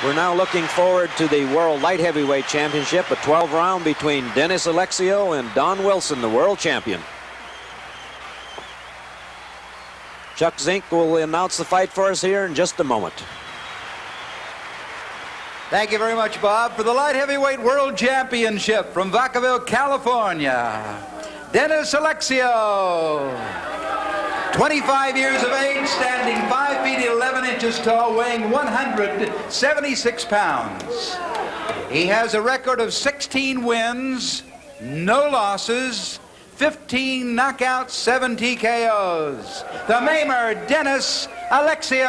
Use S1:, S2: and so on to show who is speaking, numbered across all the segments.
S1: We're now looking forward to the World Light Heavyweight Championship, a 12-round between Dennis Alexio and Don Wilson, the world champion. Chuck Zink will announce the fight for us here in just a moment.
S2: Thank you very much, Bob. For the Light Heavyweight World Championship from Vacaville, California, Dennis Alexio. 25 years of age, standing 5 feet 11 inches tall, weighing 176 pounds. He has a record of 16 wins, no losses, 15 knockouts, 7 TKOs. The Maimer, Dennis Alexio.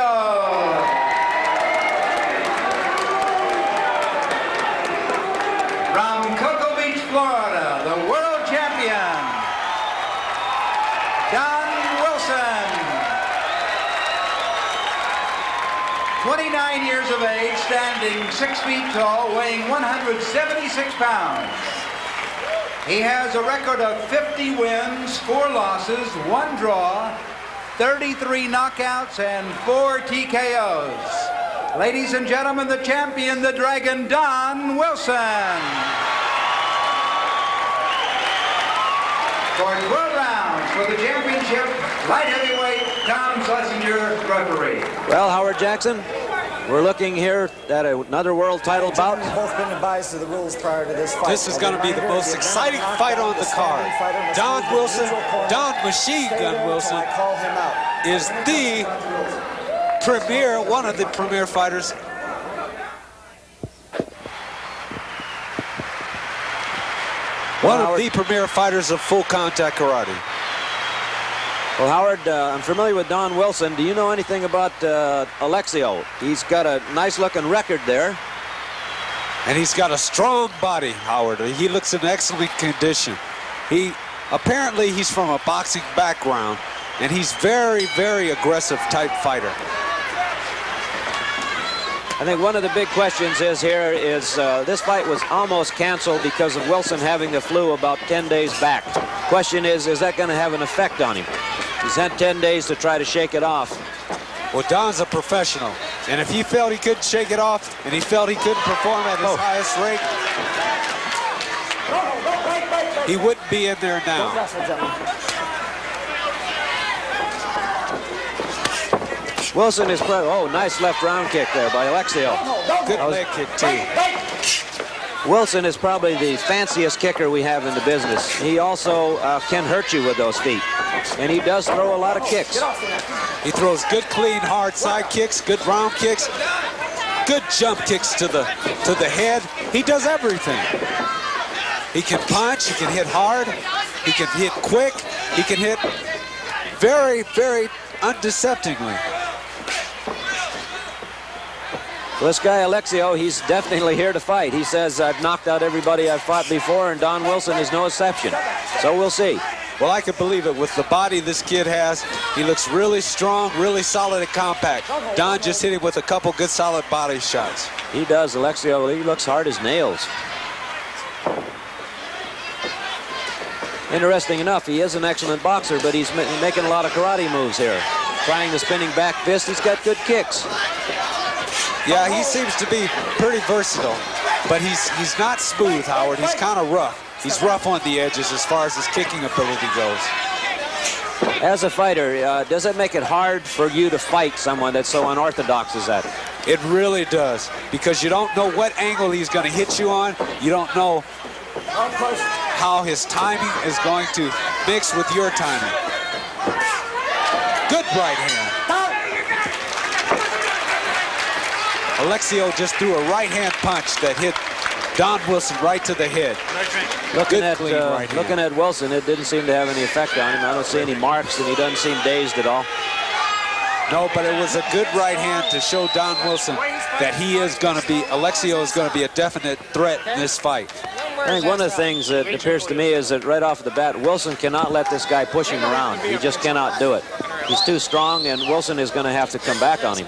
S2: From Cocoa Beach, Florida, the world champion, Don Wilson. 29 years of age, standing 6 feet tall, weighing 176 pounds. He has a record of 50 wins, 4 losses, 1 draw, 33 knockouts, and 4 TKOs. Ladies and gentlemen, the champion, the Dragon, Don Wilson. For 12 rounds for the championship, light heavyweight, Tom Schlesinger, referee.
S1: Well, Howard Jackson, we're looking here at another world title bout.
S3: We've both been advised of the rules prior to this fight.
S4: This is going to be the most exciting fight on the card. Don Wilson, Don Machine Gun Wilson, is the premier, one of the premier fighters. One of the premier fighters of full contact karate.
S1: Well, Howard, I'm familiar with Don Wilson. Do you know anything about Alexio? He's got a nice-looking record there.
S4: And he's got a strong body, Howard. He looks in excellent condition. Apparently he's from a boxing background, and he's very, very aggressive type fighter.
S1: I think one of the big questions is this fight was almost canceled because of Wilson having the flu about 10 days back. Question is that going to have an effect on him? He's had 10 days to try to shake it off.
S4: Well, Don's a professional, and if he felt he couldn't shake it off, and he felt he couldn't perform at his highest rate, he wouldn't be in there now.
S1: Wilson is nice left round kick there by Alexio.
S4: Good leg kick too.
S1: Wilson is probably the fanciest kicker we have in the business. He also can hurt you with those feet, and he does throw a lot of kicks.
S4: He throws good, clean, hard side kicks, good round kicks, good jump kicks to the head. He does everything. He can punch, he can hit hard, he can hit quick, he can hit very, very undeceptively.
S1: Well, this guy Alexio, he's definitely here to fight. He says, I've knocked out everybody I've fought before, and Don Wilson is no exception. So we'll see.
S4: Well, I can believe it. With the body this kid has, he looks really strong, really solid and compact. Don just hit him with a couple good solid body shots.
S1: He does, Alexio. He looks hard as nails. Interesting enough, he is an excellent boxer, but he's making a lot of karate moves here. Trying the spinning back fist. He's got good kicks.
S4: Yeah, he seems to be pretty versatile, but he's not smooth, Howard. He's kind of rough. He's rough on the edges as far as his kicking ability goes.
S1: As a fighter, does it make it hard for you to fight someone that's so unorthodox as that?
S4: It really does, because you don't know what angle he's going to hit you on. You don't know how his timing is going to mix with your timing. Good right hand. Alexio just threw a right-hand punch that hit Don Wilson right to the head.
S1: Looking at Wilson, it didn't seem to have any effect on him. I don't see any marks, and he doesn't seem dazed at all.
S4: No, but it was a good right hand to show Don Wilson that Alexio is going to be a definite threat in this fight.
S1: I think one of the things that appears to me is that right off the bat, Wilson cannot let this guy push him around. He just cannot do it. He's too strong, and Wilson is going to have to come back on him.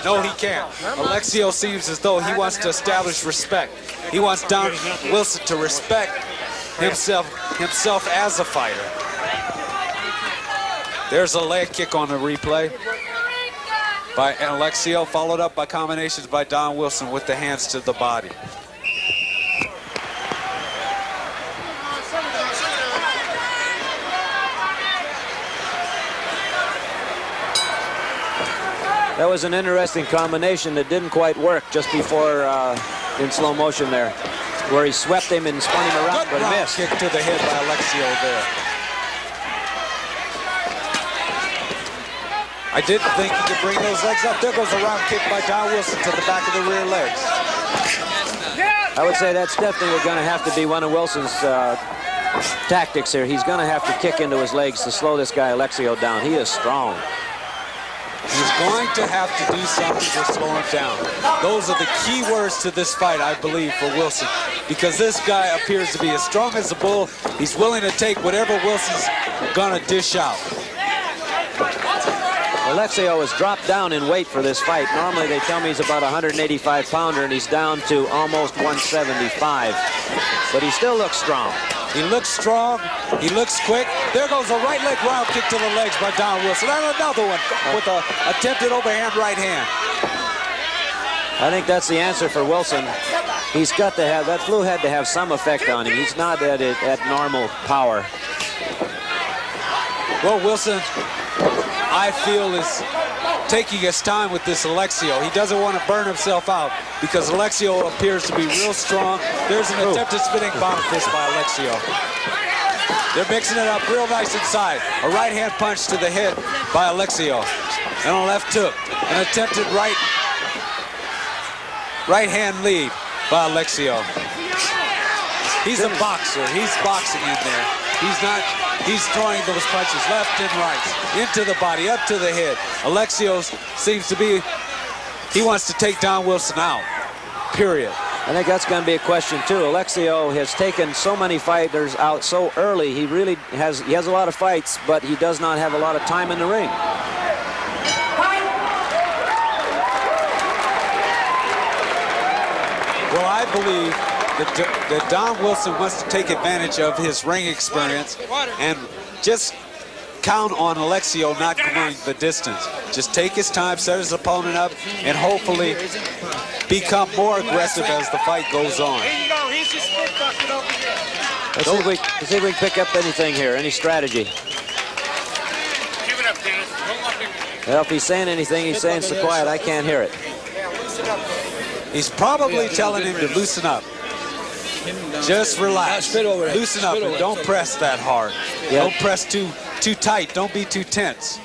S4: No, he can't. Alexio seems as though he wants to establish respect. He wants Don Wilson to respect himself as a fighter. There's a leg kick on the replay by Alexio, followed up by combinations by Don Wilson with the hands to the body.
S1: That was an interesting combination that didn't quite work just before in slow motion there, where he swept him and spun him around, but missed.
S4: Kick to the head by Alexio there. I didn't think he could bring those legs up. There goes a round kick by Don Wilson to the back of the rear legs.
S1: I would say that's definitely going to have to be one of Wilson's tactics here. He's going to have to kick into his legs to slow this guy Alexio down. He is strong.
S4: He's going to have to do something to slow him down. Those are the key words to this fight, I believe, for Wilson. Because this guy appears to be as strong as a bull. He's willing to take whatever Wilson's going to dish out.
S1: Alexio has dropped down in weight for this fight. Normally they tell me he's about a 185-pounder, and he's down to almost 175. But he still looks strong.
S4: He looks strong. He looks quick. There goes a right leg round kick to the legs by Don Wilson. And another one with an attempted overhand right hand.
S1: I think that's the answer for Wilson. He's got to have, that flu had to have some effect on him. He's not at normal power.
S4: Well, Wilson, I feel, is taking his time with this Alexio. He doesn't want to burn himself out because Alexio appears to be real strong. There's an attempted spinning bottom fist by Alexio. They're mixing it up real nice inside. A right hand punch to the head by Alexio. And a left hook. An attempted right hand lead by Alexio. He's a boxer. He's boxing in there. He's throwing those punches left and right, into the body, up to the head. Alexio seems to be, he wants to take Don Wilson out, period.
S1: I think that's going to be a question too. Alexio has taken so many fighters out so early. He really has, he has a lot of fights, but he does not have a lot of time in the ring.
S4: Well, I believe that Don Wilson wants to take advantage of his ring experience and just count on Alexio not going the distance. Just take his time, set his opponent up, and hopefully become more aggressive as the fight goes on.
S1: Let's see if we can pick up anything here, any strategy. Well, if he's saying anything, he's saying so quiet I can't hear it.
S4: He's probably telling him to loosen up. Just relax. Loosen up and don't press that hard.
S1: Yeah.
S4: Don't press too tight. Don't be too tense.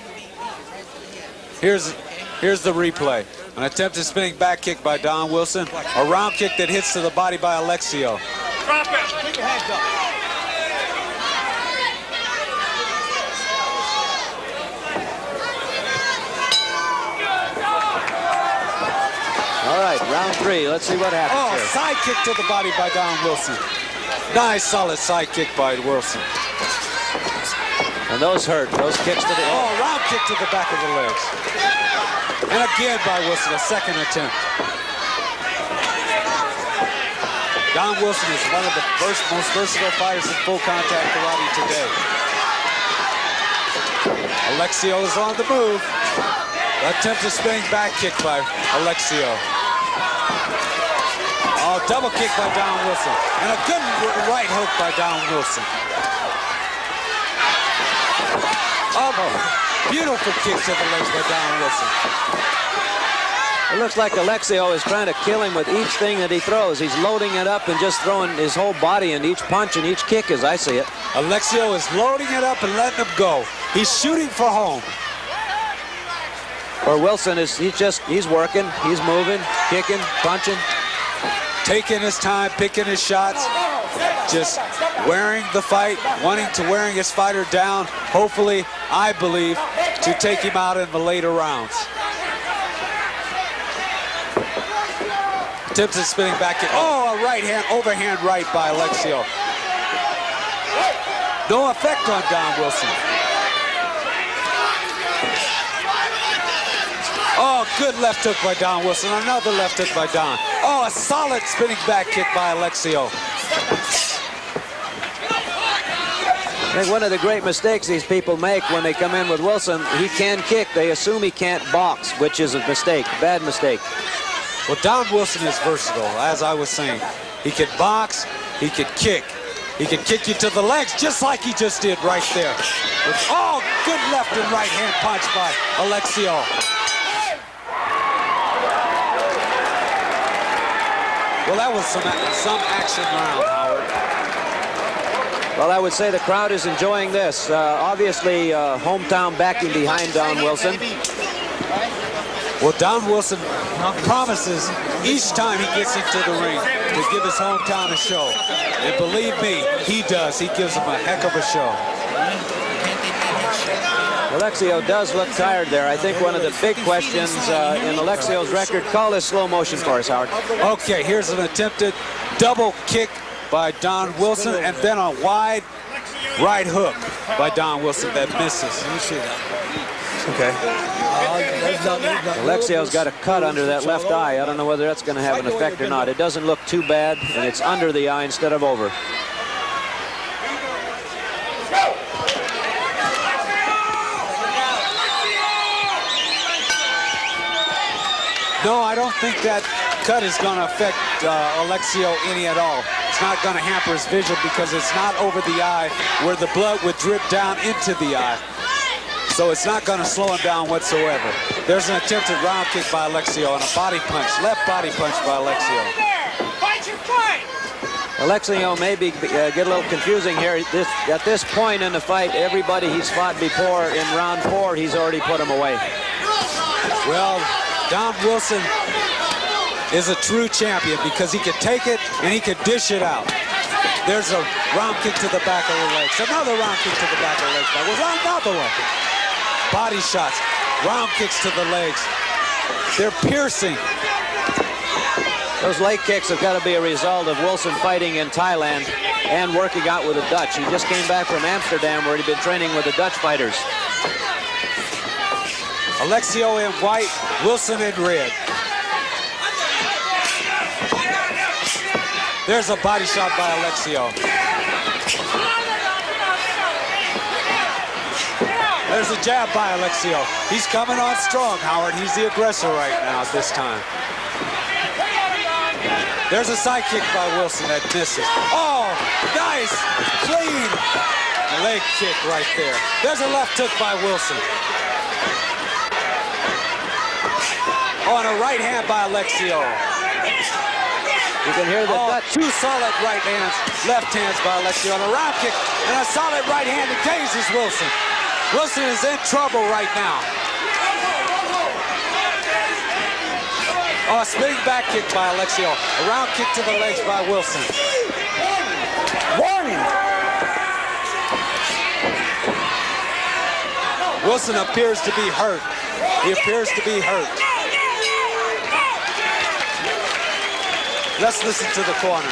S4: Here's the replay. An attempted spinning back kick by Don Wilson. A round kick that hits to the body by Alexio.
S5: Drop it. Keep your hands up.
S1: All right, round three. Let's see what happens here.
S4: Side kick to the body by Don Wilson. Nice, solid side kick by Wilson.
S1: And those hurt. Those kicks to the head.
S4: Oh, round kick to the back of the legs. And again by Wilson, a second attempt. Don Wilson is one of the most versatile fighters in full contact karate today. Alexio is on the move. Attempted spinning back kick by Alexio. Oh, double kick by Don Wilson. And a good right hook by Don Wilson. Oh, beautiful kick to the legs by Don Wilson.
S1: It looks like Alexio is trying to kill him with each thing that he throws. He's loading it up and just throwing his whole body into each punch and each kick as I see it.
S4: Alexio is loading it up and letting him go. He's shooting for home.
S1: Or Wilson is, he's working, he's moving, kicking, punching.
S4: Taking his time, picking his shots, just wearing the fight, wanting to wearing his fighter down, hopefully, I believe, to take him out in the later rounds. Attempted spinning back kick. Oh, a right hand, overhand right by Alexio. No effect on Don Wilson. Oh, good left hook by Don Wilson. Another left hook by Don. Oh, a solid spinning back kick by Alexio.
S1: I think one of the great mistakes these people make when they come in with Wilson, he can kick. They assume he can't box, which is a mistake, bad mistake.
S4: Well, Don Wilson is versatile, as I was saying. He can box, he can kick. He can kick you to the legs, just like he just did right there. Oh, good left and right hand punch by Alexio. Well, that was some action round, Howard.
S1: Well, I would say the crowd is enjoying this. Obviously, hometown backing behind Don Wilson.
S4: Well, Don Wilson promises each time he gets into the ring to give his hometown a show. And believe me, he does. He gives them a heck of a show.
S1: Alexio does look tired there. I think one of the big questions in Alexio's record, call this slow motion for us, Howard.
S4: Okay, here's an attempted double kick by Don Wilson, and then a wide right hook by Don Wilson that misses.
S3: Let me see that.
S4: Okay.
S1: Alexio's got a cut under that left eye. I don't know whether that's going to have an effect or not. It doesn't look too bad, and it's under the eye instead of over.
S4: No, I don't think that cut is going to affect Alexio any at all. It's not going to hamper his vision because it's not over the eye where the blood would drip down into the eye. So it's not going to slow him down whatsoever. There's an attempted round kick by Alexio and a body punch, left body punch by Alexio.
S5: Fight your fight!
S1: Alexio maybe get a little confusing here. At this point in the fight, everybody he's fought before in round 4, he's already put him away.
S4: Well, Don Wilson is a true champion because he can take it and he can dish it out. There's a round kick to the back of the legs. Another round kick to the back of the legs. That was another one. Body shots, round kicks to the legs. They're piercing.
S1: Those leg kicks have got to be a result of Wilson fighting in Thailand and working out with the Dutch. He just came back from Amsterdam where he'd been training with the Dutch fighters.
S4: Alexio in white, Wilson in red. There's a body shot by Alexio. There's a jab by Alexio. He's coming on strong, Howard. He's the aggressor right now at this time. There's a side kick by Wilson that misses. Oh, nice, clean leg kick right there. There's a left hook by Wilson. Oh, and a right hand by Alexio.
S1: You can hear the Dutch.
S4: Two solid right hands, left hands by Alexio, and a round kick, and a solid right hand engages Wilson. Wilson is in trouble right now. Oh, a spinning back kick by Alexio. A round kick to the legs by Wilson.
S3: Warning!
S4: Wilson appears to be hurt. He appears to be hurt. Let's listen to the corner.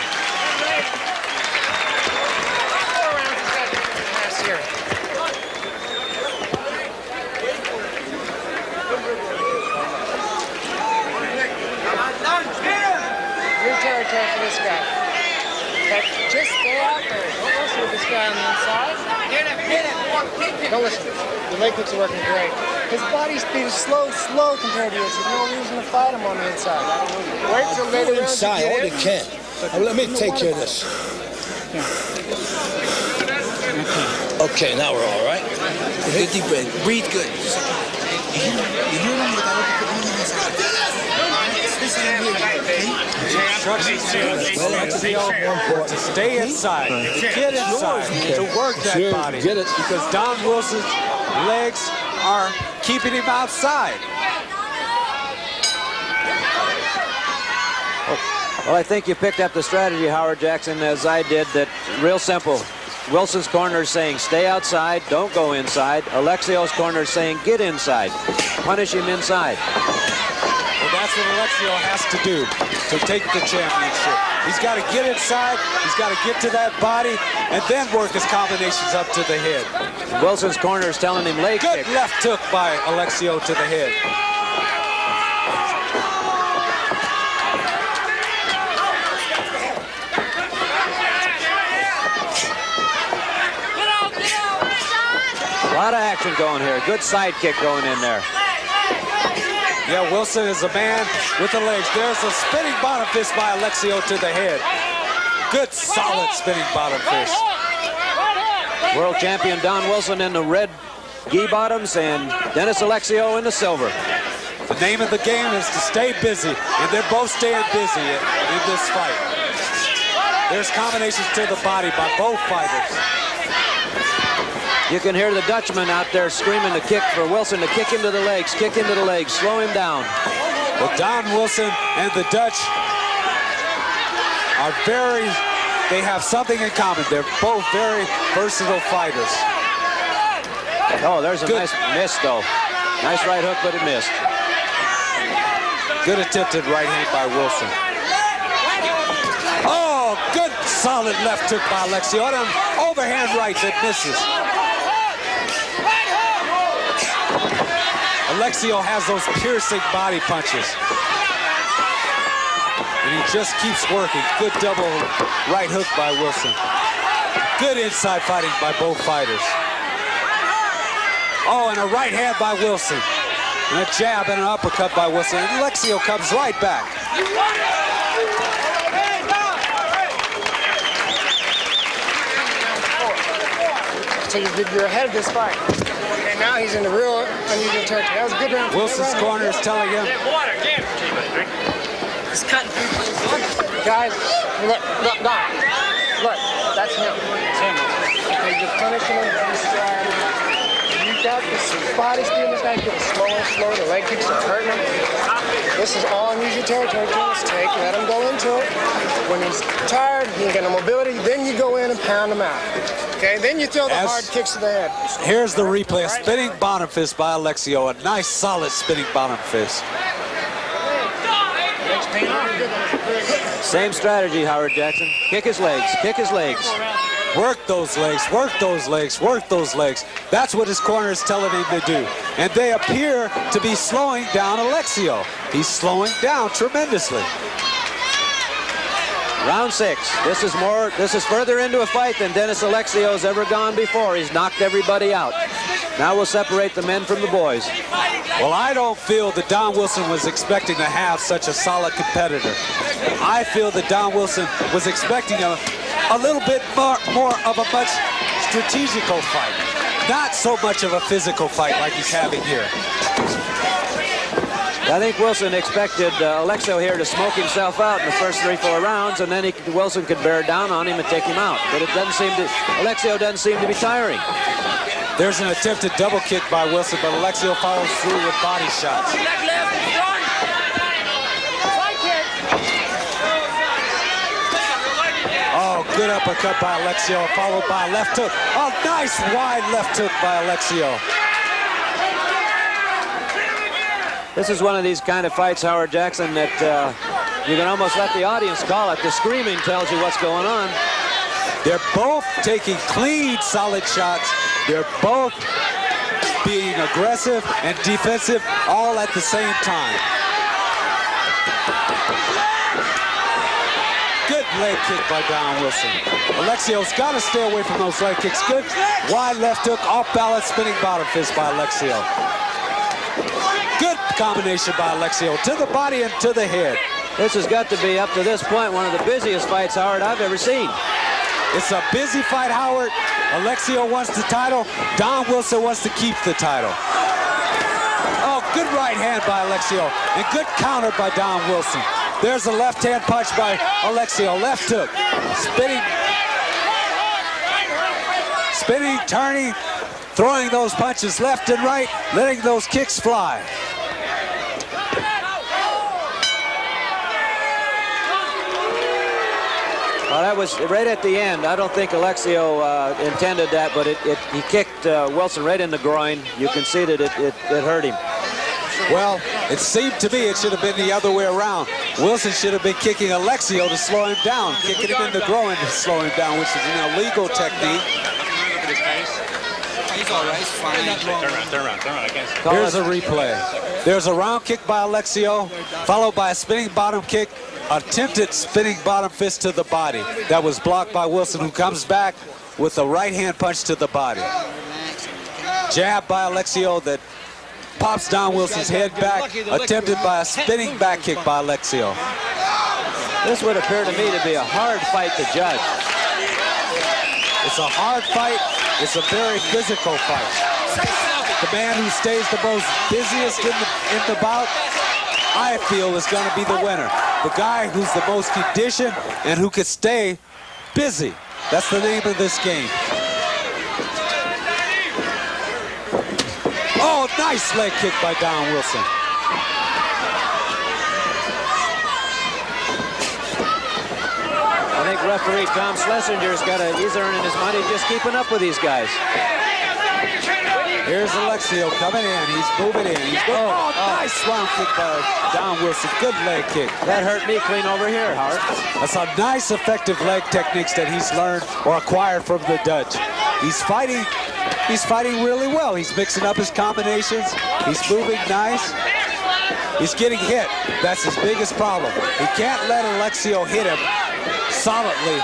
S6: Your territory for this guy. But just stay out there. Don't listen to this guy on the inside. Don't listen. The leg kicks are working great. His body speed is slow compared to yours. There's no reason to fight him on the inside. Wait till later
S3: Go
S6: rounds
S3: inside all
S6: you
S3: you can. Let me take care of this. Okay, now we're all right. Good deep breath. Breathe good.
S4: Instructions to Alexio to stay inside, to get inside, to work that body.
S3: Get it.
S4: Because Don Wilson's legs are keeping him outside.
S1: Well, I think you picked up the strategy, Howard Jackson, as I did, that real simple. Wilson's corner is saying stay outside, don't go inside. Alexio's corner is saying get inside, punish him inside.
S4: Well, that's what Alexio has to do to take the championship. He's got to get inside, he's got to get to that body, and then work his combinations up to the head.
S1: Wilson's corner is telling him leg
S4: Good
S1: kick.
S4: left hook by Alexio to the head.
S5: Get out!
S1: A lot of action going here. Good side kick going in there.
S4: Yeah, Wilson is a man with the legs. There's a spinning bottom fist by Alexio to the head. Good, solid spinning bottom fist.
S1: World champion Don Wilson in the red gi bottoms and Dennis Alexio in the silver.
S4: The name of the game is to stay busy, and they're both staying busy in this fight. There's combinations to the body by both fighters.
S1: You can hear the Dutchman out there screaming to kick for Wilson to kick him to the legs, kick him to the legs, slow him down.
S4: Well, Don Wilson and the Dutch are they have something in common. They're both very versatile fighters.
S1: Oh, there's a nice miss, though. Nice right hook, but it missed.
S4: Good attempted right hand by Wilson. Oh, good solid left hook by Alexio. And an overhand right that misses. Alexio has those piercing body punches. And he just keeps working. Good double right hook by Wilson. Good inside fighting by both fighters. Oh, and a right hand by Wilson. And a jab and an uppercut by Wilson. And Alexio comes right back.
S6: So you're ahead of this fight. And now he's in the real unusual territory. That was a good round.
S4: Wilson's corner is telling him.
S6: He's cutting through. Guys, look, that's him. It's him. Okay, you're punishing him. You got this body steam. This guy's getting slower and slower. The leg kicks are hurting him. This is all unusual territory. Just let him go into it. When he's tired, he ain't got no mobility, then you go in and pound him out. Okay, then you throw the hard kicks to the head.
S4: Here's the replay. A spinning bottom fist by Alexio. A nice, solid spinning bottom fist.
S1: Same strategy, Howard Jackson. Kick his legs, kick his legs.
S4: Work those legs, work those legs, work those legs. That's what his corner is telling him to do. And they appear to be slowing down Alexio. He's slowing down tremendously.
S1: Round 6. This is further into a fight than Dennis Alexio's ever gone before. He's knocked everybody out. Now we'll separate the men from the boys.
S4: Well, I don't feel that Don Wilson was expecting to have such a solid competitor. I feel that Don Wilson was expecting a little bit more of a much strategical fight. Not so much of a physical fight like he's having here.
S1: I think Wilson expected Alexio here to smoke himself out in the first 3-4 rounds, and then Wilson could bear down on him and take him out. But Alexio doesn't seem to be tiring.
S4: There's an attempted double kick by Wilson, but Alexio follows through with body shots. Oh, good uppercut by Alexio, followed by a left hook. Oh, nice wide left hook by Alexio.
S1: This is one of these kind of fights, Howard Jackson, that you can almost let the audience call it. The screaming tells you what's going on.
S4: They're both taking clean, solid shots. They're both being aggressive and defensive all at the same time. Good leg kick by Don Wilson. Alexio's got to stay away from those leg kicks. Good wide left hook, off balance, spinning bottom fist by Alexio. Good combination by Alexio to the body and to the head.
S1: This has got to be, up to this point, one of the busiest fights, Howard, I've ever seen.
S4: It's a busy fight, Howard. Alexio wants the title. Don Wilson wants to keep the title. Oh, good right hand by Alexio. And good counter by Don Wilson. There's a left hand punch by Alexio. Left hook. Spinning, turning, throwing those punches left and right, letting those kicks fly.
S1: Well, that was right at the end. I don't think Alexio intended that, but he kicked Wilson right in the groin. You can see that it hurt him.
S4: Well, it seemed to me it should have been the other way around. Wilson should have been kicking Alexio to slow him down, kicking him in the groin to slow him down, which is an illegal technique.
S3: He's all right, he's fine. Turn around, I can't see.
S4: Here's a replay. There's a round kick by Alexio, followed by a spinning bottom kick, attempted spinning bottom fist to the body. That was blocked by Wilson, who comes back with a right hand punch to the body. Jab by Alexio that pops Don Wilson's head back, attempted by a spinning back kick by Alexio.
S1: This would appear to me to be a hard fight to judge.
S4: It's a hard fight. It's a very physical fight. The man who stays the most busiest in the bout, I feel, is going to be the winner. The guy who's the most conditioned and who could stay busy. That's the name of this game. Oh, nice leg kick by Don Wilson.
S1: I think referee Tom Schlesinger's he's earning his money just keeping up with these guys.
S4: Here's Alexio coming in. He's moving in. Nice round kick by Don Wilson. Good leg kick.
S1: That hurt me clean over here, Howard.
S4: That's a nice, effective leg techniques that he's learned or acquired from the Dutch. He's fighting really well. He's mixing up his combinations. He's moving nice. He's getting hit. That's his biggest problem. He can't let Alexio hit him solidly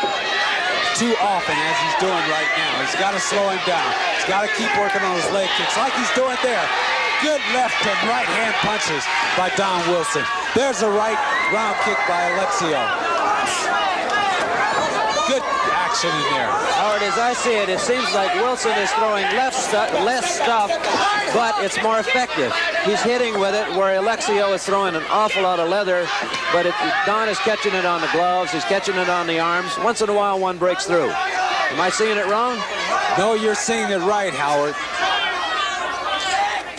S4: too often as he's doing right now. He's got to slow him down. He's got to keep working on his leg kicks like he's doing there. Good left and right hand punches by Don Wilson. There's a right round kick by Alexio. Good action in there.
S1: Howard, as I see it, it seems like Wilson is throwing less stuff, but it's more effective. He's hitting with it where Alexio is throwing an awful lot of leather, but Don is catching it on the gloves. He's catching it on the arms. Once in a while, one breaks through. Am I seeing it wrong?
S4: No, you're seeing it right, Howard.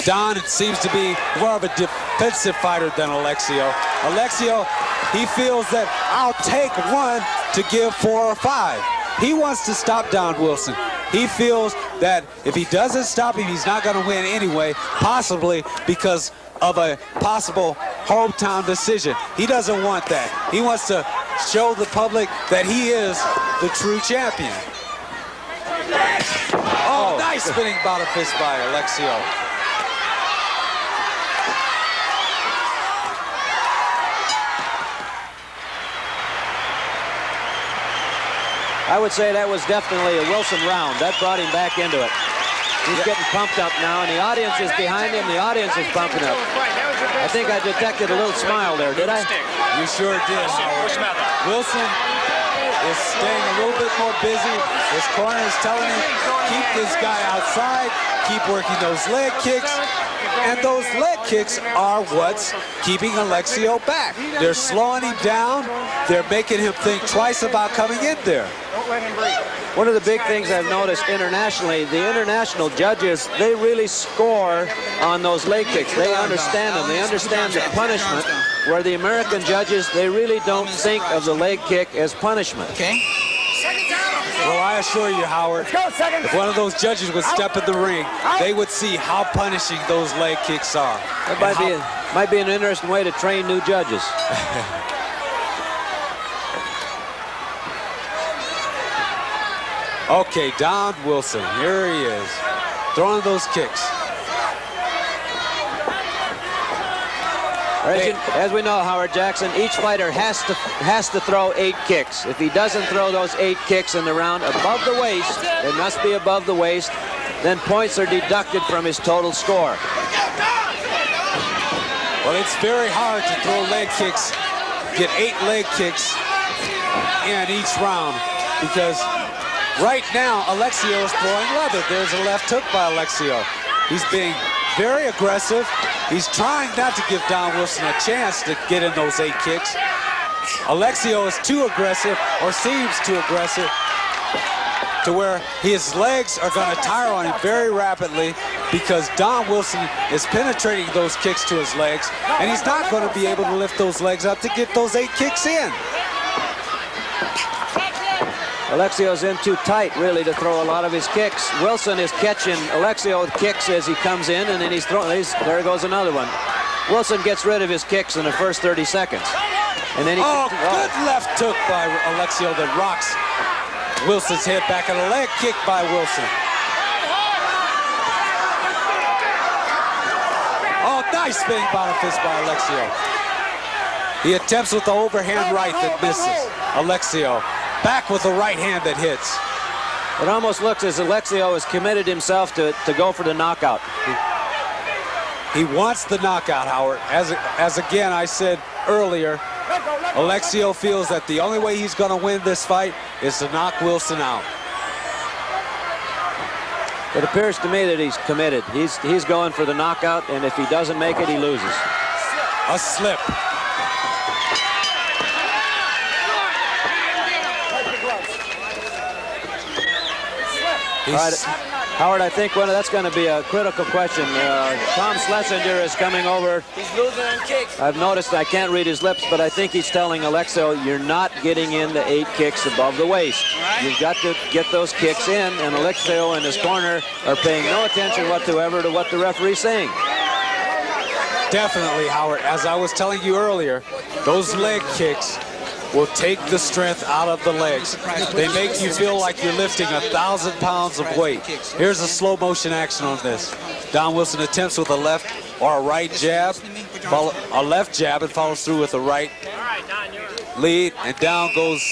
S4: Don, it seems to be more of a defensive fighter than Alexio. Alexio, he feels that I'll take one to give 4 or 5. He wants to stop Don Wilson. He feels that if he doesn't stop him, he's not going to win anyway, possibly because of a possible hometown decision. He doesn't want that. He wants to show the public that he is the true champion. Oh, nice spinning bottom fist by Alexio.
S1: I would say that was definitely a Wilson round. That brought him back into it. He's getting pumped up now, and the audience is behind him. The audience is pumping up. I think I detected a little smile there, did I?
S4: You sure did, Howard. Wilson is staying a little bit more busy. His corner is telling him, keep this guy outside, keep working those leg kicks. And those leg kicks are what's keeping Alexio back. They're slowing him down. They're making him think twice about coming in there.
S6: Don't let him breathe.
S1: One of the big things I've noticed internationally, the international judges, they really score on those leg kicks. They understand them. They understand the punishment, where the American judges, they really don't think of the leg kick as punishment.
S3: Okay.
S4: Well, I assure you, Howard, if one of those judges would step in the ring, they would see how punishing those leg kicks are.
S1: That might be an interesting way to train new judges.
S4: Okay, Don Wilson, here he is, throwing those kicks.
S1: As we know, Howard Jackson, each fighter has to throw 8 kicks. If he doesn't throw those 8 kicks in the round above the waist, they must be above the waist, then points are deducted from his total score.
S4: Well, it's very hard to throw leg kicks, get 8 leg kicks in each round, because right now, Alexio is throwing leather. There's a left hook by Alexio. He's being very aggressive. He's trying not to give Don Wilson a chance to get in those 8 kicks. Alexio is too aggressive, or seems too aggressive, to where his legs are going to tire on him very rapidly, because Don Wilson is penetrating those kicks to his legs, and he's not going to be able to lift those legs up to get those 8 kicks in.
S1: Alexio's in too tight, really, to throw a lot of his kicks. Wilson is catching Alexio with kicks as he comes in, and then he's throwing. There goes another one. Wilson gets rid of his kicks in the first 30 seconds. And then
S4: good left hook by Alexio that rocks Wilson's head back, and a leg kick by Wilson. Oh, nice spinning bottom fist by Alexio. He attempts with the overhand right that misses. Alexio back with the right hand that hits.
S1: It almost looks as Alexio has committed himself to go for the knockout.
S4: He wants the knockout, Howard. As again I said earlier, Alexio feels that the only way he's going to win this fight is to knock Wilson out.
S1: It appears to me that he's committed. He's going for the knockout, and if he doesn't make it, he loses.
S4: A slip.
S1: All right, Howard, I think that's going to be a critical question. Tom Schlesinger is coming over.
S3: He's losing on kicks.
S1: I've noticed, I can't read his lips, but I think he's telling Alexio, you're not getting into 8 kicks above the waist. You've got to get those kicks in, and Alexio in his corner are paying no attention whatsoever to what the referee's saying.
S4: Definitely, Howard. As I was telling you earlier, those leg kicks will take the strength out of the legs. They make you feel like you're lifting 1,000 pounds of weight. Here's a slow motion action on this. Don Wilson attempts with a left or a right jab, a left jab, and follows through with a right lead, and down goes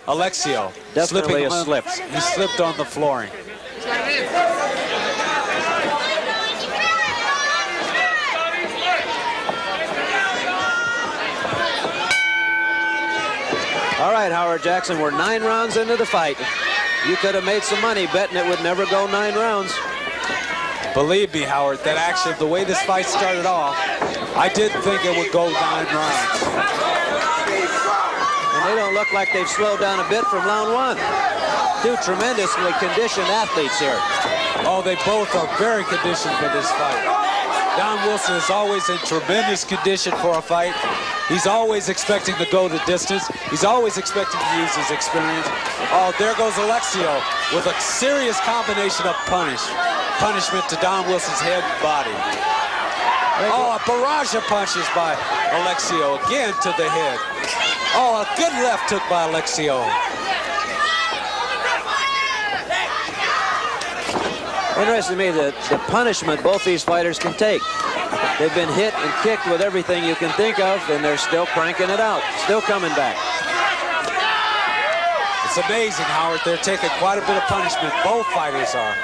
S4: Alexio.
S1: Definitely a slip.
S4: He slipped on the flooring.
S1: All right, Howard Jackson, we're 9 rounds into the fight. You could have made some money betting it would never go 9 rounds.
S4: Believe me, Howard, that actually, the way this fight started off, I didn't think it would go 9 rounds.
S1: And they don't look like they've slowed down a bit from round 1. 2 tremendously conditioned athletes here.
S4: Oh, they both are very conditioned for this fight. Don Wilson is always in tremendous condition for a fight. He's always expecting to go the distance. He's always expecting to use his experience. Oh, there goes Alexio with a serious combination of punishment to Don Wilson's head and body. Oh, a barrage of punches by Alexio, again to the head. Oh, a good left took by Alexio.
S1: Interesting to me the punishment both these fighters can take. They've been hit and kicked with everything you can think of, and they're still cranking it out, still coming back.
S4: It's amazing, Howard. They're taking quite a bit of punishment. Both fighters are.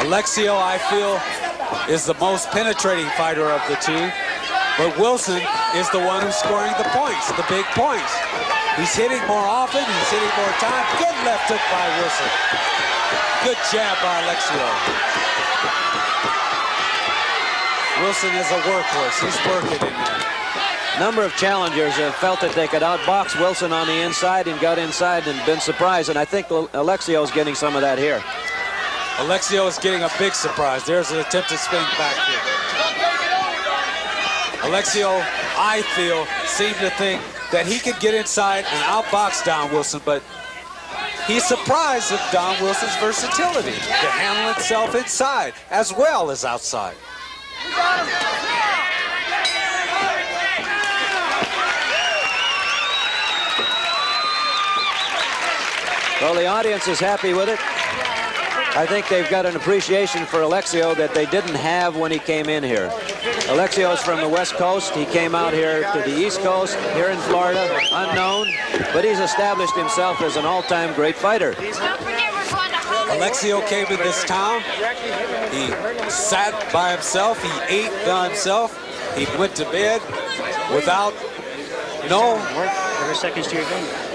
S4: Alexio, I feel, is the most penetrating fighter of the two, but Wilson is the one who's scoring the points, the big points. He's hitting more often, he's hitting more time. Good left hook by Wilson. Good jab by Alexio. Wilson is a workhorse. He's working in there.
S1: Number of challengers have felt that they could outbox Wilson on the inside and got inside and been surprised, and I think Alexio's getting some of that here.
S4: Alexio is getting a big surprise. There's an attempted spin back here. Alexio, I feel, seemed to think that he could get inside and outbox Don Wilson, but he's surprised at Don Wilson's versatility to handle himself inside as well as outside.
S1: Well, the audience is happy with it. I think they've got an appreciation for Alexio that they didn't have when he came in here. Alexio is from the West Coast. He came out here to the East Coast, here in Florida, unknown, but he's established himself as an all-time great fighter.
S4: Alexio came in this town. He sat by himself. He ate by himself. He went to bed without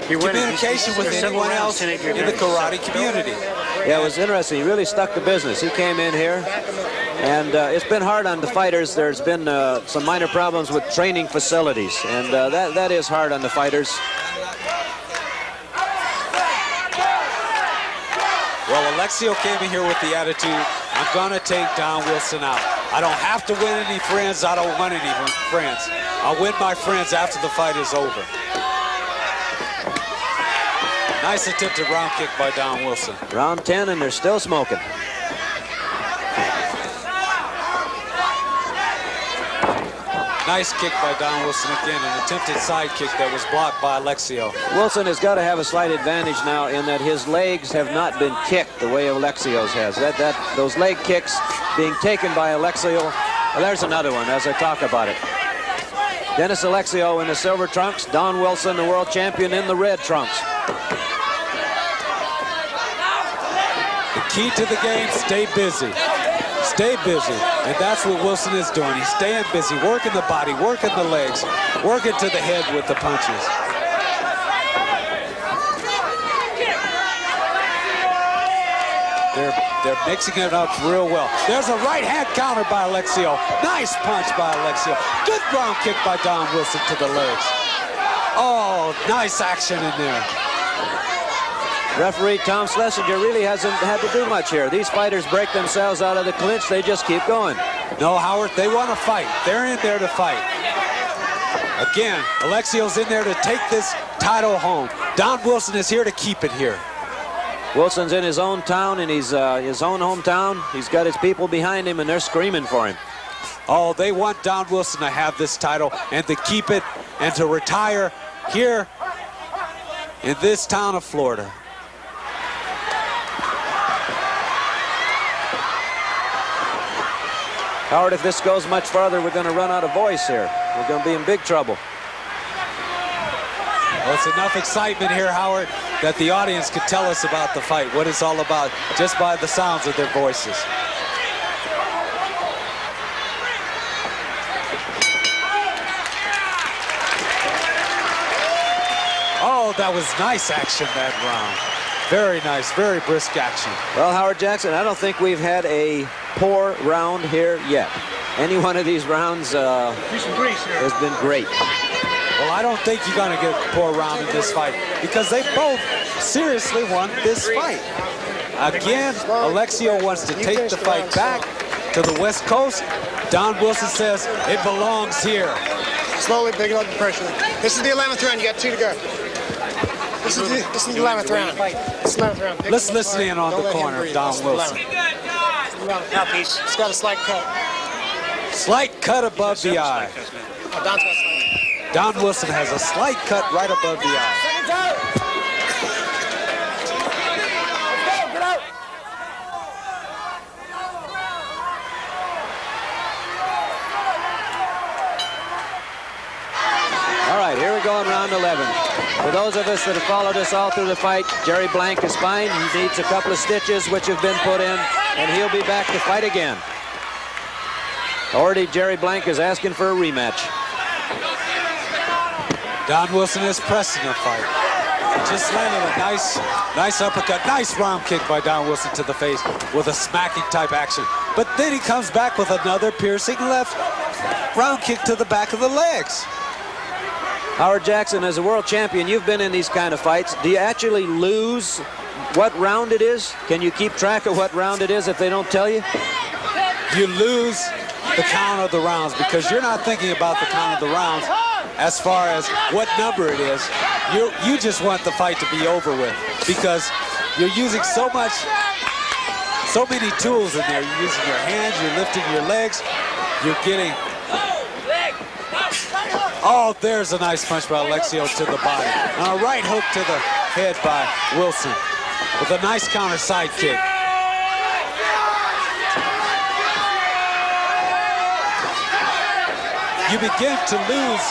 S4: communication with anyone else in the karate community.
S1: Yeah, it was interesting. He really stuck to business. He came in here, and it's been hard on the fighters. There's been some minor problems with training facilities, and that is hard on the fighters.
S4: Well, Alexio came in here with the attitude, I'm going to take Don Wilson out. I don't have to win any friends. I don't want any friends. I'll win my friends after the fight is over. Nice attempted round kick by Don Wilson.
S1: Round 10, and they're still smoking.
S4: Nice kick by Don Wilson again, an attempted side kick that was blocked by Alexio.
S1: Wilson has got to have a slight advantage now in that his legs have not been kicked the way Alexio's has. Those leg kicks being taken by Alexio. Well, there's another one as I talk about it. Dennis Alexio in the silver trunks. Don Wilson, the world champion, in the red trunks.
S4: The key to the game, stay busy. Stay busy. And that's what Wilson is doing. He's staying busy, working the body, working the legs, working to the head with the punches. They're mixing it up real well. There's a right hand counter by Alexio. Nice punch by Alexio. Good ground kick by Don Wilson to the legs. Oh, nice action in there.
S1: Referee Tom Schlesinger really hasn't had to do much here. These fighters break themselves out of the clinch. They just keep going.
S4: No, Howard, they want to fight. They're in there to fight. Again, Alexio's in there to take this title home. Don Wilson is here to keep it here.
S1: Wilson's in his own town, in his own hometown. He's got his people behind him, and they're screaming for him.
S4: Oh, they want Don Wilson to have this title and to keep it and to retire here in this town of Florida.
S1: Howard, if this goes much farther, we're going to run out of voice here. We're going to be in big trouble.
S4: Well, it's enough excitement here, Howard, that the audience could tell us about the fight, what it's all about, just by the sounds of their voices. Oh, that was nice action that round. Very nice, very brisk action.
S1: Well, Howard Jackson, I don't think we've had a poor round here yet. Any one of these rounds has been great.
S4: Well, I don't think you're going to get a poor round in this fight because they both seriously won this fight. Again, Alexio wants to take the fight back to the West Coast. Don Wilson says it belongs here.
S6: Slowly picking up the pressure. This is the 11th round. You got 2 to go. This is the 11th round. This is the 11th round.
S4: Let's listen in on the corner of Don Wilson.
S6: Mouthpiece. It's got a slight cut.
S4: Slight cut above the eye.
S6: Oh, Don's got a slight.
S4: Don Wilson has a slight cut right above the eye.
S6: Get out.
S1: All right, here we go in round 11. For those of us that have followed us all through the fight, Jerry Blank is fine. He needs a couple of stitches which have been put in, and he'll be back to fight again. Already Jerry Blank is asking for a rematch.
S4: Don Wilson is pressing the fight. Just landed a nice uppercut. Nice round kick by Don Wilson to the face with a smacking type action. But then he comes back with another piercing left round kick to the back of the legs.
S1: Howard Jackson, as a world champion, you've been in these kind of fights. Do you actually lose what round it is? Can you keep track of what round it is if they don't tell you?
S4: You lose the count of the rounds because you're not thinking about the count of the rounds as far as what number it is. You just want the fight to be over with because you're using so many tools in there. You're using your hands, you're lifting your legs, you're getting... Oh, there's a nice punch by Alexio to the body. And a right hook to the head by Wilson with a nice counter side kick. You begin to lose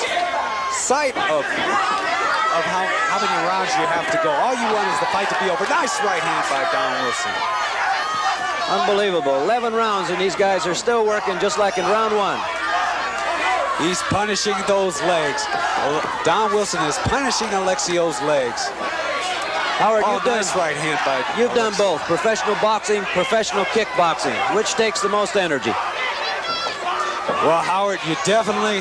S4: sight of how many rounds you have to go. All you want is the fight to be over. Nice right hand by Don Wilson.
S1: Unbelievable. 11 rounds, and these guys are still working just like in round 1.
S4: He's punishing those legs. Don Wilson is punishing Alexio's legs.
S1: Howard,
S4: nice right hand by
S1: You've done both, professional boxing, professional kickboxing. Which takes the most energy?
S4: Well, Howard, you definitely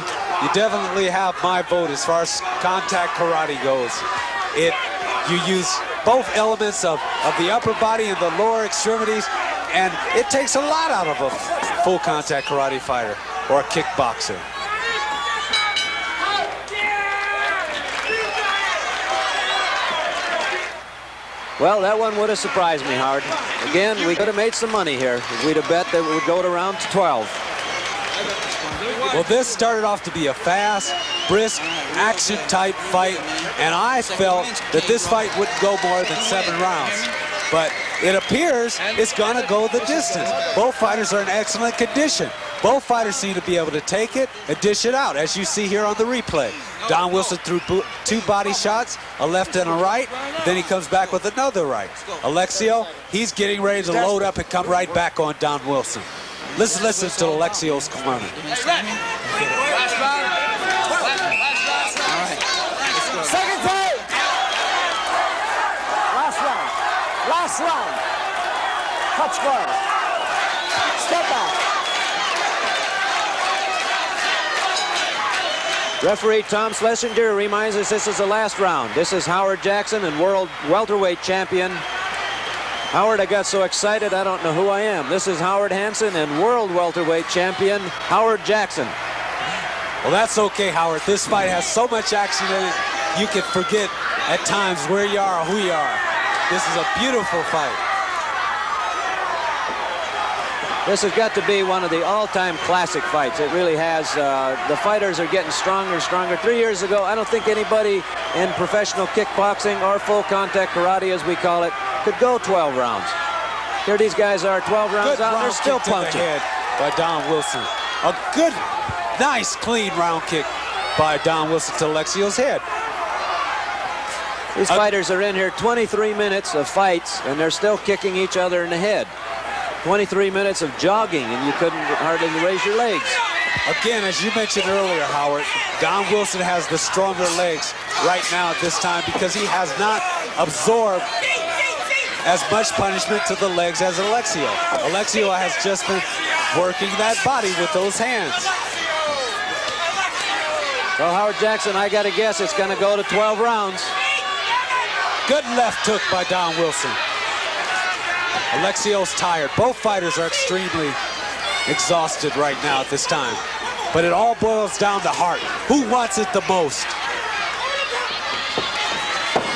S4: have my vote as far as contact karate goes. You use both elements of the upper body and the lower extremities, and it takes a lot out of a full contact karate fighter or a kickboxer.
S1: Well, that one would have surprised me, Howard. Again, we could have made some money here if we'd have bet that it would go to round 12.
S4: Well, this started off to be a fast, brisk, action-type fight, and I felt that this fight wouldn't go more than 7 rounds. But it appears it's going to go the distance. Both fighters are in excellent condition. Both fighters seem to be able to take it and dish it out, as you see here on the replay. Don Wilson threw 2 body shots, a left and a right. Then he comes back with another right. Alexio, he's getting ready to load up and come right back on Don Wilson. Listen to Alexio's corner.
S5: Last round.
S6: Second time. Last round. Last round. Touch guard. Step back.
S1: Referee Tom Schlesinger reminds us this is the last round. This is Howard Jackson and world welterweight champion. Howard, I got so excited I don't know who I am. This is Howard Hansen and world welterweight champion Howard Jackson.
S4: Well, that's okay, Howard. This fight has so much action in it, you can forget at times where you are or who you are. This is a beautiful fight.
S1: This has got to be one of the all-time classic fights. It really has. The fighters are getting stronger and stronger. 3 years ago, I don't think anybody in professional kickboxing or full contact karate, as we call it, could go 12 rounds. Here these guys are 12 rounds out, and they're still punching.
S4: Head by Don Wilson. A good, nice, clean round kick by Don Wilson to Alexio's head.
S1: These fighters are in here 23 minutes of fights, and they're still kicking each other in the head. 23 minutes of jogging, and you couldn't hardly raise your legs.
S4: Again, as you mentioned earlier, Howard, Don Wilson has the stronger legs right now at this time because he has not absorbed as much punishment to the legs as Alexio. Alexio has just been working that body with those hands.
S1: Well, Howard Jackson, I got to guess it's going to go to 12 rounds.
S4: Good left hook by Don Wilson. Alexio's tired. Both fighters are extremely exhausted right now at this time. But it all boils down to heart. Who wants it the most?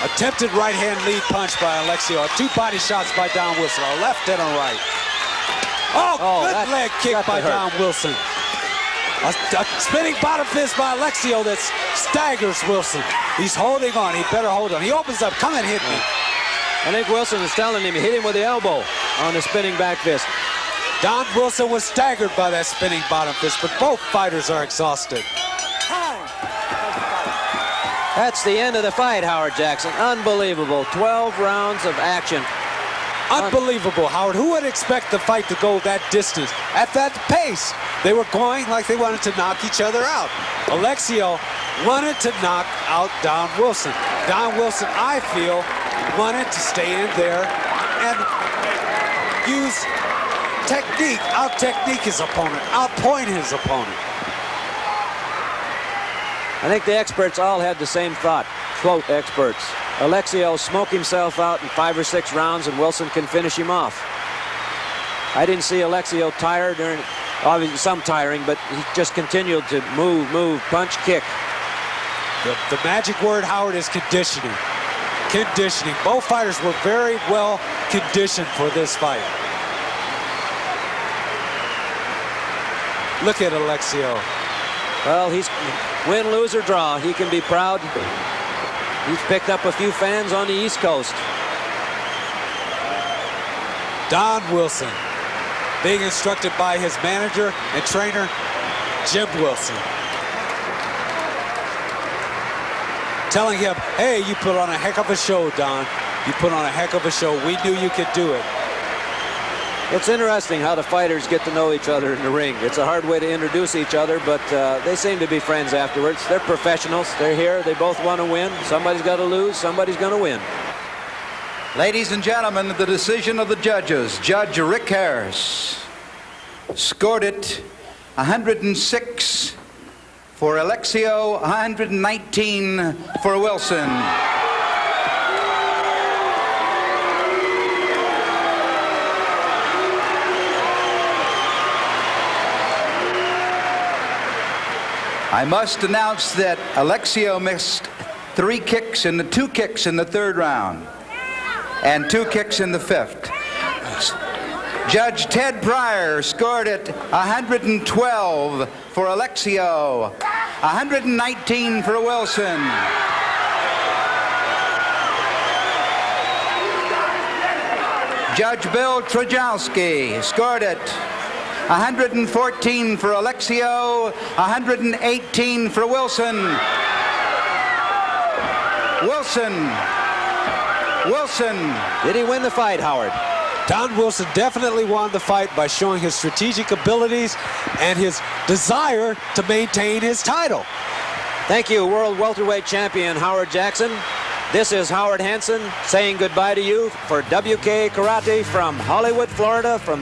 S4: Attempted right-hand lead punch by Alexio. 2 body shots by Don Wilson. A left and a right. Oh, good leg kick by Don Wilson. A spinning bottom fist by Alexio that staggers Wilson. He's holding on. He better hold on. He opens up. Come and hit me.
S1: I think Wilson is telling him, hit him with the elbow on the spinning back fist.
S4: Don Wilson was staggered by that spinning bottom fist, but both fighters are exhausted.
S1: That's the end of the fight, Howard Jackson. Unbelievable. 12 rounds of action.
S4: Unbelievable, Howard. Who would expect the fight to go that distance at that pace? They were going like they wanted to knock each other out. Alexio wanted to knock out Don Wilson. Don Wilson, I feel, wanted to stay in there and use technique, out-technique his opponent, out-point his opponent.
S1: I think the experts all had the same thought. Quote experts. Alexio smoke himself out in 5 or 6 rounds and Wilson can finish him off. I didn't see Alexio tired during, obviously some tiring, but he just continued to move, punch, kick.
S4: The magic word, Howard, is conditioning. Conditioning. Both fighters were very well conditioned for this fight. Look at Alexio.
S1: Well, he's win, lose, or draw. He can be proud. He's picked up a few fans on the East Coast.
S4: Don Wilson, being instructed by his manager and trainer, Jim Wilson. Telling him, hey, you put on a heck of a show, Don. You put on a heck of a show. We knew you could do it.
S1: It's interesting how the fighters get to know each other in the ring. It's a hard way to introduce each other, but they seem to be friends afterwards. They're professionals. They're here. They both want to win. Somebody's got to lose. Somebody's going to win.
S2: Ladies and gentlemen, the decision of the judges. Judge Rick Harris scored it 106 for Alexio, 119 for Wilson. I must announce that Alexio missed 3 kicks in the 2 kicks in the 3rd round and 2 kicks in the 5th. Judge Ted Pryor scored it 112 for Alexio, 119 for Wilson. Judge Bill Trajowski scored it 114 for Alexio, 118 for Wilson. Wilson.
S1: Did he win the fight, Howard?
S4: Don Wilson definitely won the fight by showing his strategic abilities and his desire to maintain his title.
S1: Thank you, world welterweight champion Howard Jackson. This is Howard Hansen saying goodbye to you for WK Karate from Hollywood, Florida, from